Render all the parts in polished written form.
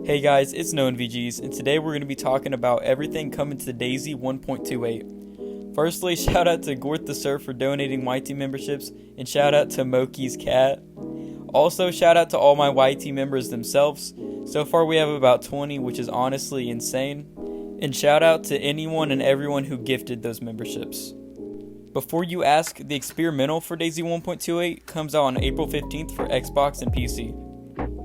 Hey guys, it's Nonvgs, and today we're going to be talking about everything coming to DayZ 1.28. Firstly, shout out to Gorth the Surf for donating YT memberships, and shout out to Moki's cat. Also, shout out to all my YT members themselves. So far we have about 20, which is honestly insane. And shout out to anyone and everyone who gifted those memberships. Before you ask, the experimental for DayZ 1.28 comes out on April 15th for Xbox and PC.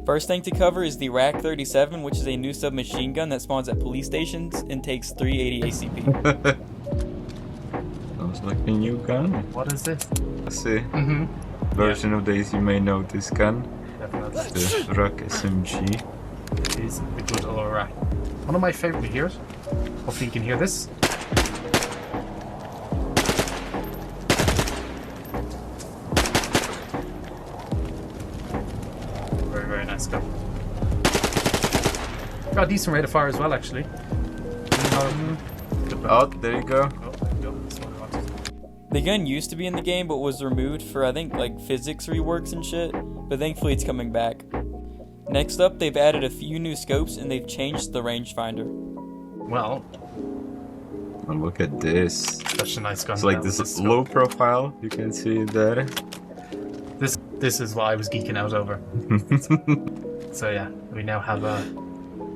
First thing to cover is the Rack 37, which is a new submachine gun that spawns at police stations and takes 380 ACP. Sounds like a new gun. What is this? Let's see. Version of DayZ, you may know this gun. Definitely. The Rack SMG. It is the good old Rack. One of my favorite heroes. Hopefully you can hear this. Very, very nice gun. Got a decent rate of fire as well, actually. Oh, there you go. Oh, there we go. That's what I wanted. The gun used to be in the game but was removed for I think like physics reworks and shit, but thankfully it's coming back. Next up, they've added a few new scopes and they've changed the rangefinder. Well, Oh, look at this. such a nice gun. It's like That this was low profile, you can see it there. This is what I was geeking out over. So yeah, we now have a.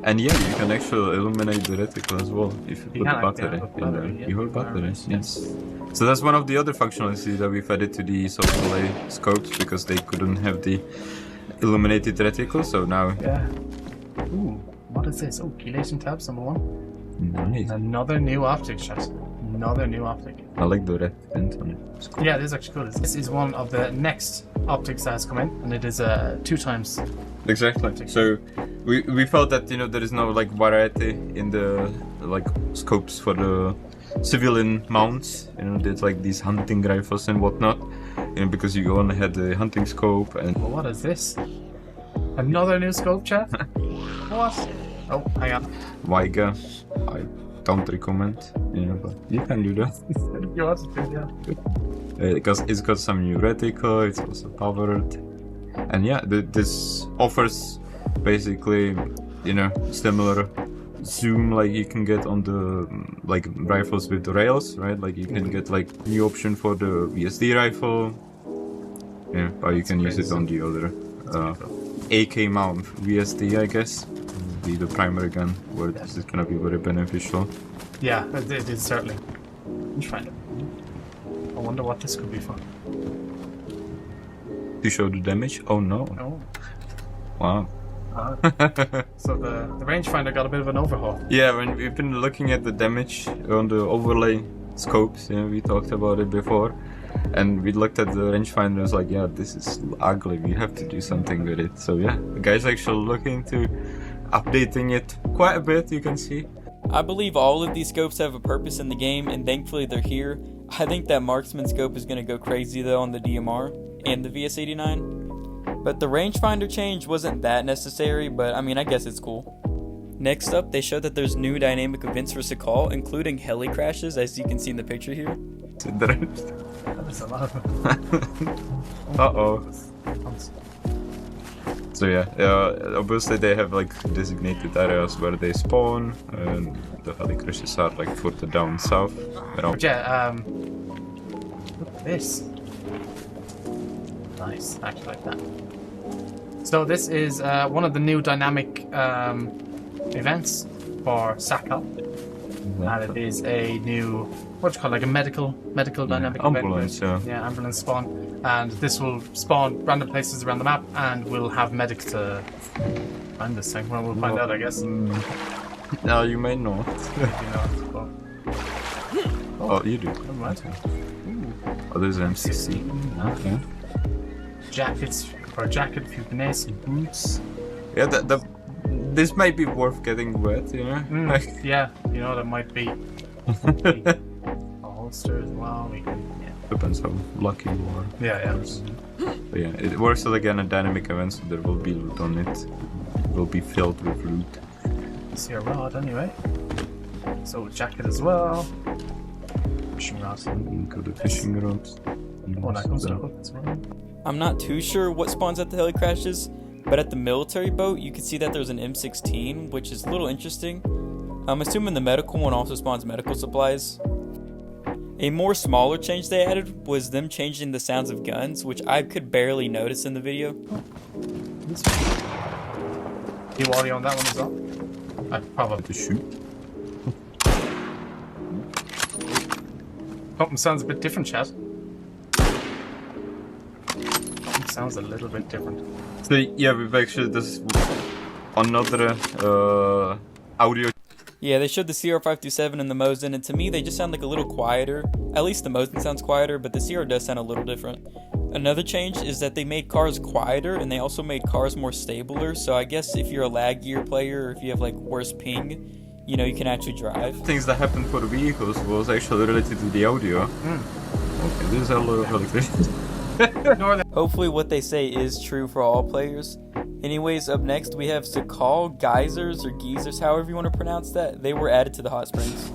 And yeah, you can actually illuminate the reticle as well if you put can, the battery with in there. battery, yeah. You hold batteries, yes. So that's one of the other functionalities that we've added to the overlay scopes because they couldn't have the illuminated reticle, so now... Yeah. Ooh, what is this? Oh, chelation tabs, number one. Nice. Another new optic, chat. Another new optic. I like the red tint on it. It's cool. Yeah, it is actually cool. This is one of the next optics that has come in, and it is 2 times. Exactly. So we felt that there is no like variety in the like scopes for the civilian mounts. There's like these hunting rifles and whatnot. Because you only had the hunting scope and. Well, what is this? Another new scope, chat? What? Oh, hang on. Viga, I don't recommend. But you can do that. You want to, yeah. Because it's got some new reticle. It's also powered. And yeah, this offers basically, similar zoom like you can get on the like rifles with the rails, right? Like you can get like new option for the VSD rifle. Yeah, but you can use it on the other AK mount VSD, I guess. Be the primary gun where this is gonna be very beneficial. Yeah, it is certainly. Rangefinder. I wonder what this could be for. To show the damage? Oh no. Oh. Wow. So the rangefinder got a bit of an overhaul. Yeah, when we've been looking at the damage on the overlay scopes, we talked about it before, and we looked at the rangefinder and was like, yeah, this is ugly, we have to do something with it. So yeah, the guy's actually looking to updating it quite a bit, you can see. I believe all of these scopes have a purpose in the game, and thankfully they're here. I think that marksman scope is going to go crazy though on the DMR and the VS89. But the rangefinder change wasn't that necessary, but I mean, I guess it's cool. Next up, they showed that there's new dynamic events for Sakhal, including heli crashes, as you can see in the picture here. That's a lot of them. Uh-oh. So yeah, obviously they have like designated areas where they spawn, and the heli crashes are like further down south. But yeah, look at this. Nice, actually like that. So this is one of the new dynamic events for Sakhal, and it is a new, what do you call it, like a medical dynamic ambulance, event. Yeah, ambulance spawn. And this will spawn random places around the map, and we'll have medics to find this thing. Well, we'll find out, I guess. No, you may not. Oh, you do. Never mind. Oh, there's an M60. Okay. Jackets, for a jacket, a few grenades, some boots. Yeah, this might be worth getting wet, Yeah, that might be. A holster as well. We can, Depends how lucky you are. Yeah. But yeah, it works again a dynamic event, so there will be loot on it. It will be filled with loot. See a rod anyway. So a jacket as well. Fishing rods. Got the fishing rods. Oh, that comes to the hook as well. I'm not too sure what spawns at the heli crashes, But at the military boat, you can see that there's an M16, which is a little interesting. I'm assuming the medical one also spawns medical supplies. A more smaller change they added was them changing the sounds of guns, which I could barely notice in the video. You audio on that one as well? I probably To shoot. Something sounds a bit different, chat. Something sounds a little bit different. So yeah, we've actually this another audio. Yeah, they showed the CR527 and the Mosin, and to me they just sound like a little quieter. At least the Mosin sounds quieter, but the CR does sound a little different. Another change is that they made cars quieter, and they also made cars more stabler, so I guess if you're a lag gear player, or if you have like worse ping, you know, you can actually drive. Things that happened for the vehicles was actually related to the audio. Okay, this is a lot of electricity. Hopefully what they say is true for all players. Anyways, up next we have Sakhal, geysers, or geysers, however you want to pronounce that. They were added to the hot springs.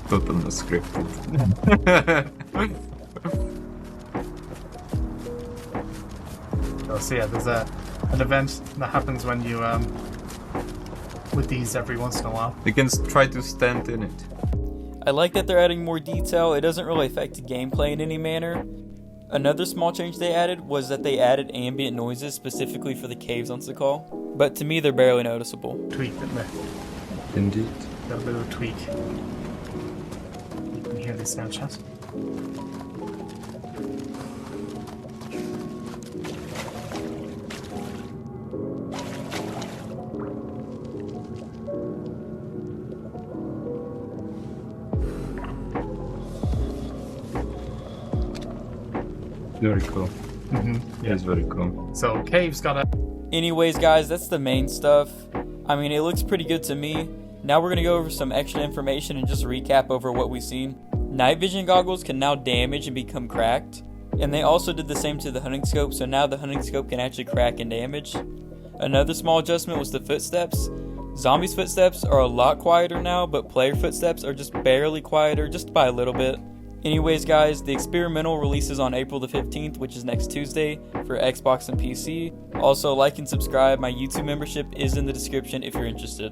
Totally scripted. So yeah, there's an event that happens when you with these every once in a while. You can try to stand in it. I like that they're adding more detail. It doesn't really affect the gameplay in any manner. Another small change they added was that they added ambient noises specifically for the caves on Sakhal, but to me they're barely noticeable. Tweak, didn't they? Indeed. Got a bit of a tweak. You can hear this now, chat. Very cool. Yeah. It's very cool. So caves got a. Anyways guys, that's the main stuff. I mean, it looks pretty good to me. Now we're going to go over some extra information and just recap over what we've seen. Night vision goggles can now damage and become cracked. And they also did the same to the hunting scope, so now the hunting scope can actually crack and damage. Another small adjustment was the footsteps. Zombies' footsteps are a lot quieter now, but player footsteps are just barely quieter, just by a little bit. Anyways guys, the experimental releases on April the 15th, which is next Tuesday, for Xbox and PC. Also, like and subscribe. My YouTube membership is in the description if you're interested.